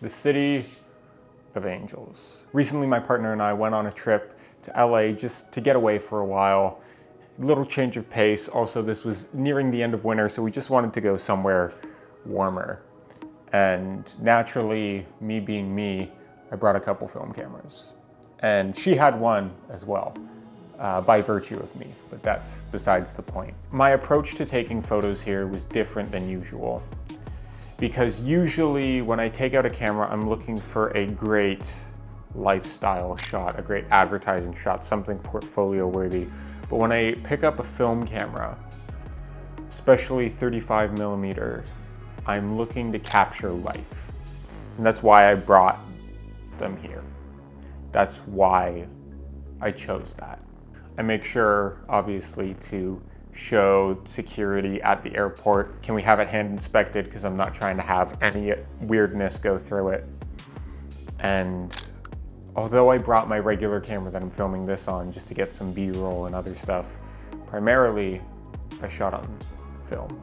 the city of angels. Recently, my partner and I went on a trip to LA just to get away for a while. A little change of pace. Also, this was nearing the end of winter, so we just wanted to go somewhere warmer. And naturally, me being me, I brought a couple film cameras. And she had one as well, by virtue of me, but that's besides the point. My approach to taking photos here was different than usual, because usually when I take out a camera, I'm looking for a great lifestyle shot, a great advertising shot, something portfolio worthy. But when I pick up a film camera, especially 35 millimeter, I'm looking to capture life. And that's why I brought them here. That's why I chose that. I make sure, obviously, to show security at the airport. Can we have it hand inspected? Because I'm not trying to have any weirdness go through it. And although I brought my regular camera that I'm filming this on just to get some B-roll and other stuff, primarily I shot on film.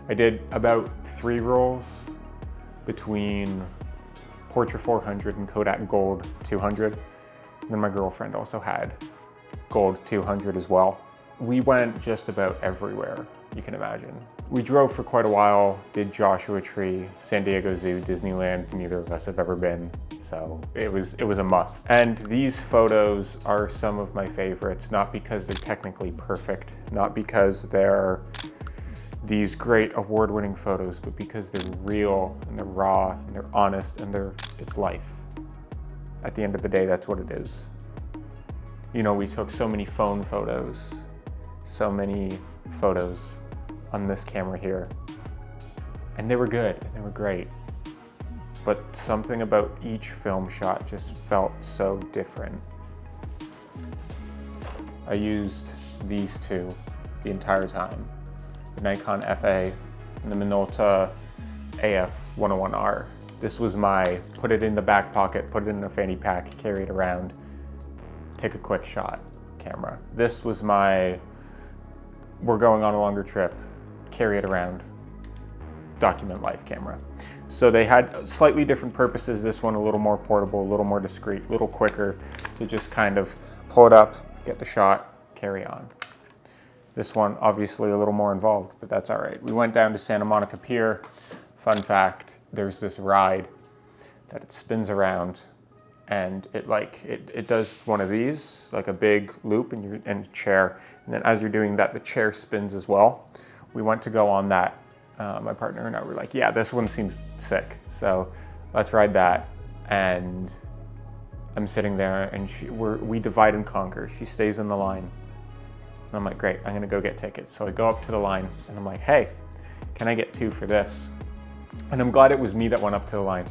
I did about 3 rolls between Portra 400 and Kodak Gold 200. And then my girlfriend also had Gold 200 as well. We went just about everywhere you can imagine. We drove for quite a while, did Joshua Tree, San Diego Zoo, Disneyland. Neither of us have ever been, so it was a must. And these photos are some of my favorites, not because they're technically perfect, not because they're these great award-winning photos, but because they're real and they're raw and they're honest and it's life. At the end of the day, that's what it is. You know, we took so many phone photos, so many photos on this camera here, and they were good and they were great. But something about each film shot just felt so different. I used these two the entire time. The Nikon FA and the Minolta AF 101R. This was my put it in the back pocket, put it in a fanny pack, carry it around, take a quick shot camera. This was my we're going on a longer trip, carry it around, document life camera. So they had slightly different purposes. This one a little more portable, a little more discreet, a little quicker to just kind of pull it up, get the shot, carry on. This one obviously a little more involved, but that's all right. We went down to Santa Monica Pier. Fun fact, there's this ride that it spins around and it does one of these, like a big loop in a chair. And then as you're doing that, the chair spins as well. We went to go on that. My partner and I were like, yeah, this one seems sick. So let's ride that. And I'm sitting there and we divide and conquer. She stays in the line. And I'm like, great, I'm gonna go get tickets. So I go up to the line and I'm like, hey, can I get 2 for this? And I'm glad it was me that went up to the line,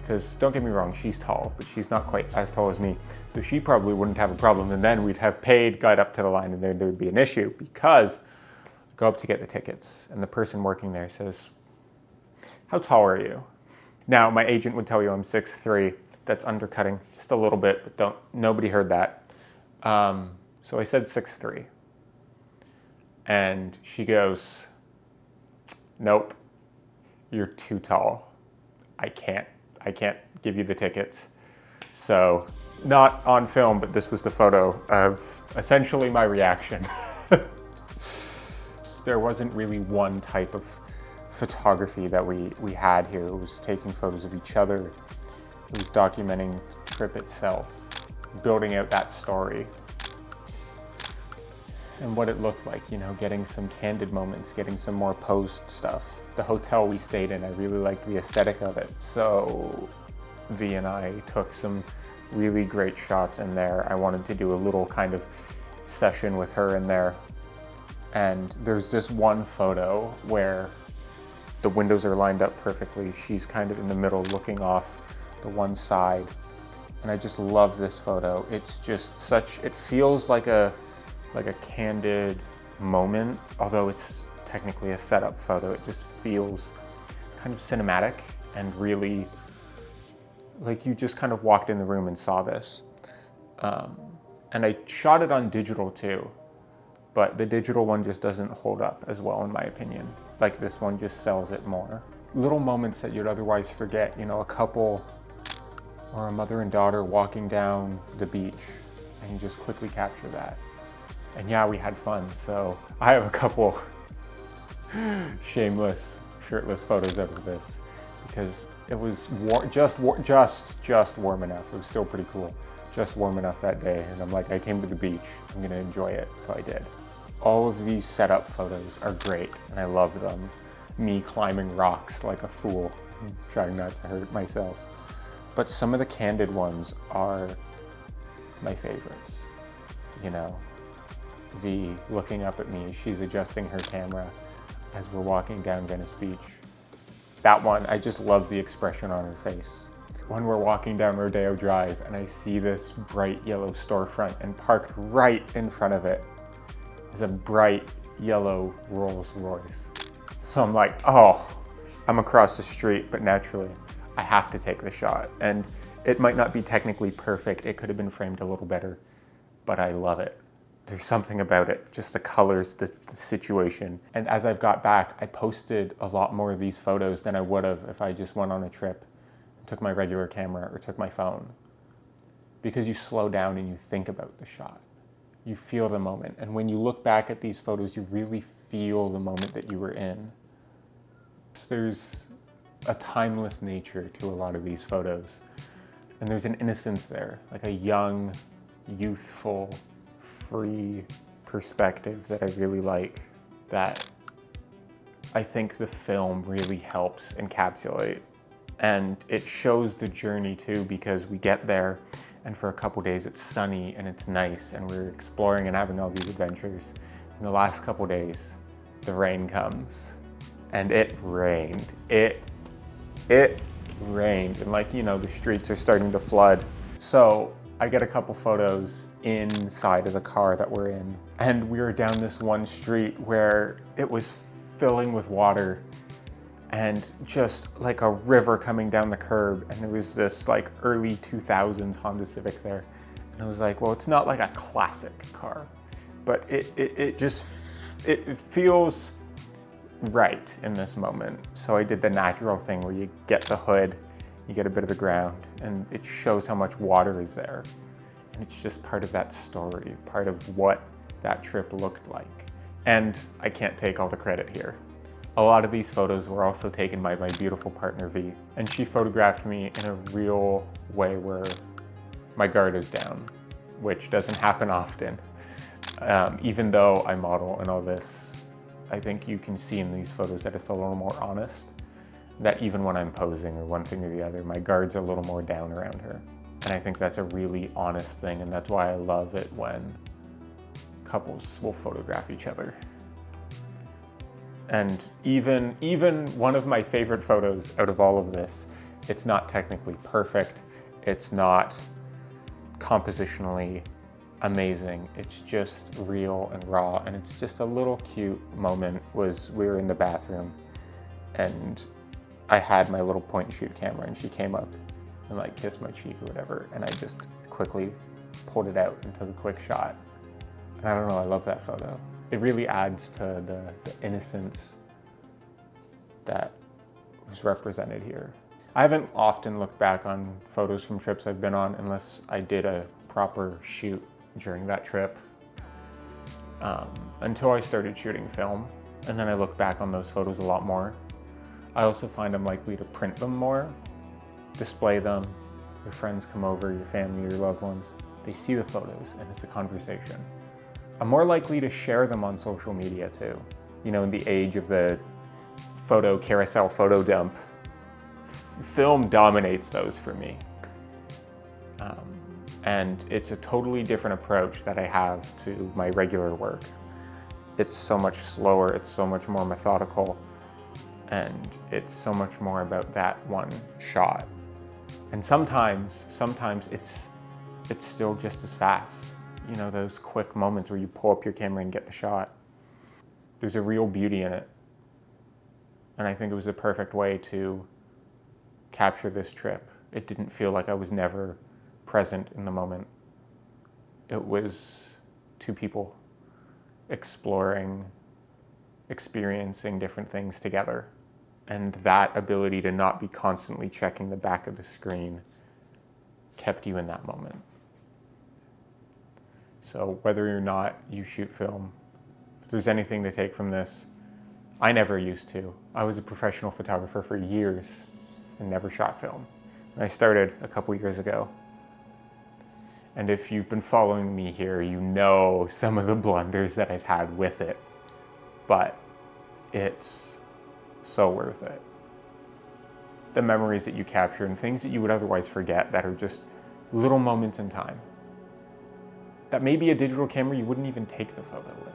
because don't get me wrong, she's tall, but she's not quite as tall as me. So she probably wouldn't have a problem. And then we'd have paid, got up to the line, and there would be an issue, because I go up to get the tickets and the person working there says, how tall are you? Now, my agent would tell you I'm 6'3". That's undercutting just a little bit, but nobody heard that. So I said 6'3". And she goes, nope, you're too tall. I can't give you the tickets. So not on film, but this was the photo of essentially my reaction. There wasn't really one type of photography that we had here. It was taking photos of each other. It was documenting the trip itself, building out that story and what it looked like, you know, getting some candid moments, getting some more post stuff. The hotel we stayed in, I really liked the aesthetic of it. So V and I took some really great shots in there. I wanted to do a little kind of session with her in there. And there's this one photo where the windows are lined up perfectly. She's kind of in the middle looking off the one side. And I just love this photo. It's just it feels like a candid moment, although it's technically a setup photo. It just feels kind of cinematic and really like you just kind of walked in the room and saw this. And I shot it on digital too, but the digital one just doesn't hold up as well in my opinion. Like this one just sells it more. Little moments that you'd otherwise forget, you know, a couple or a mother and daughter walking down the beach, and you just quickly capture that. And yeah, we had fun. So I have a couple shameless, shirtless photos of this because it was just warm enough. It was still pretty cool. Just warm enough that day. And I'm like, I came to the beach. I'm gonna enjoy it. So I did. All of these setup photos are great and I love them. Me climbing rocks like a fool, trying not to hurt myself. But some of the candid ones are my favorites. You know, V looking up at me, she's adjusting her camera as we're walking down Venice Beach. That one, I just love the expression on her face. When we're walking down Rodeo Drive and I see this bright yellow storefront and parked right in front of it is a bright yellow Rolls Royce. So I'm like, oh, I'm across the street, but naturally I have to take the shot. And it might not be technically perfect. It could have been framed a little better, but I love it. There's something about it, just the colors, the situation. And as I've got back, I posted a lot more of these photos than I would have if I just went on a trip and took my regular camera or took my phone. Because you slow down and you think about the shot. You feel the moment. And when you look back at these photos, you really feel the moment that you were in. There's a timeless nature to a lot of these photos. And there's an innocence there, like a young, youthful, free perspective that I really like, that I think the film really helps encapsulate. And it shows the journey too, because we get there and for a couple days it's sunny and it's nice and we're exploring and having all these adventures. In the last couple days, the rain comes and it rained. It rained and like, you know, the streets are starting to flood. So I get a couple photos inside of the car that we're in. And we were down this one street where it was filling with water and just like a river coming down the curb. And there was this like early 2000s Honda Civic there. And I was like, well, it's not like a classic car, but it feels right in this moment. So I did the natural thing where you get the hood, you get a bit of the ground, and it shows how much water is there. And it's just part of that story, part of what that trip looked like. And I can't take all the credit here. A lot of these photos were also taken by my beautiful partner, V. And she photographed me in a real way where my guard is down, which doesn't happen often. Even though I model and all this, I think you can see in these photos that it's a little more honest. That even when I'm posing or one thing or the other, my guard's a little more down around her. And I think that's a really honest thing, and that's why I love it when couples will photograph each other. And even one of my favorite photos out of all of this, it's not technically perfect, it's not compositionally amazing, it's just real and raw, and it's just a little cute moment. Was we were in the bathroom and I had my little point and shoot camera and she came up and like kissed my cheek or whatever, and I just quickly pulled it out and took a quick shot. And I don't know, I love that photo. It really adds to the innocence that was represented here. I haven't often looked back on photos from trips I've been on unless I did a proper shoot during that trip, until I started shooting film. And then I look back on those photos a lot more. I also find I'm likely to print them more, display them. Your friends come over, your family, your loved ones, they see the photos and it's a conversation. I'm more likely to share them on social media too. You know, in the age of the photo carousel, photo dump, film dominates those for me. And it's a totally different approach that I have to my regular work. It's so much slower, it's so much more methodical, and it's so much more about that one shot. And sometimes it's still just as fast. You know, those quick moments where you pull up your camera and get the shot. There's a real beauty in it. And I think it was the perfect way to capture this trip. It didn't feel like I was never present in the moment. It was two people exploring, experiencing different things together. And that ability to not be constantly checking the back of the screen kept you in that moment. So whether or not you shoot film, if there's anything to take from this, I never used to. I was a professional photographer for years and never shot film. And I started a couple years ago. And if you've been following me here, you know some of the blunders that I've had with it. But it's so worth it. The memories that you capture and things that you would otherwise forget that are just little moments in time. That maybe a digital camera you wouldn't even take the photo with.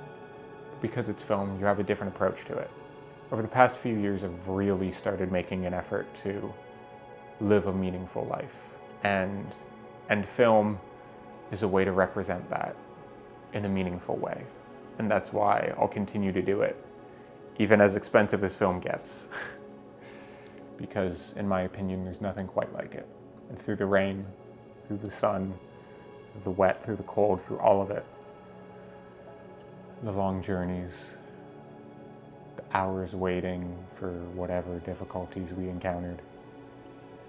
Because it's film, you have a different approach to it. Over the past few years, I've really started making an effort to live a meaningful life. And film is a way to represent that in a meaningful way. And that's why I'll continue to do it, even as expensive as film gets. Because in my opinion, there's nothing quite like it. And through the rain, through the sun, through the wet, through the cold, through all of it, the long journeys, the hours waiting for whatever difficulties we encountered,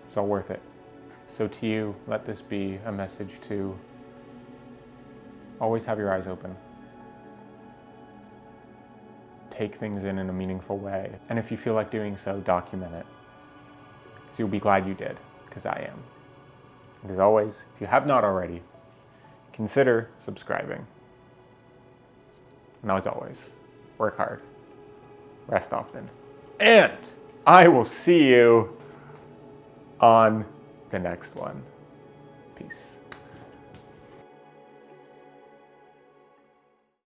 it's all worth it. So to you, let this be a message to always have your eyes open. Take things in a meaningful way. And if you feel like doing so, document it. So you'll be glad you did, because I am. And as always, if you have not already, consider subscribing. And as always, work hard, rest often, and I will see you on the next one. Peace.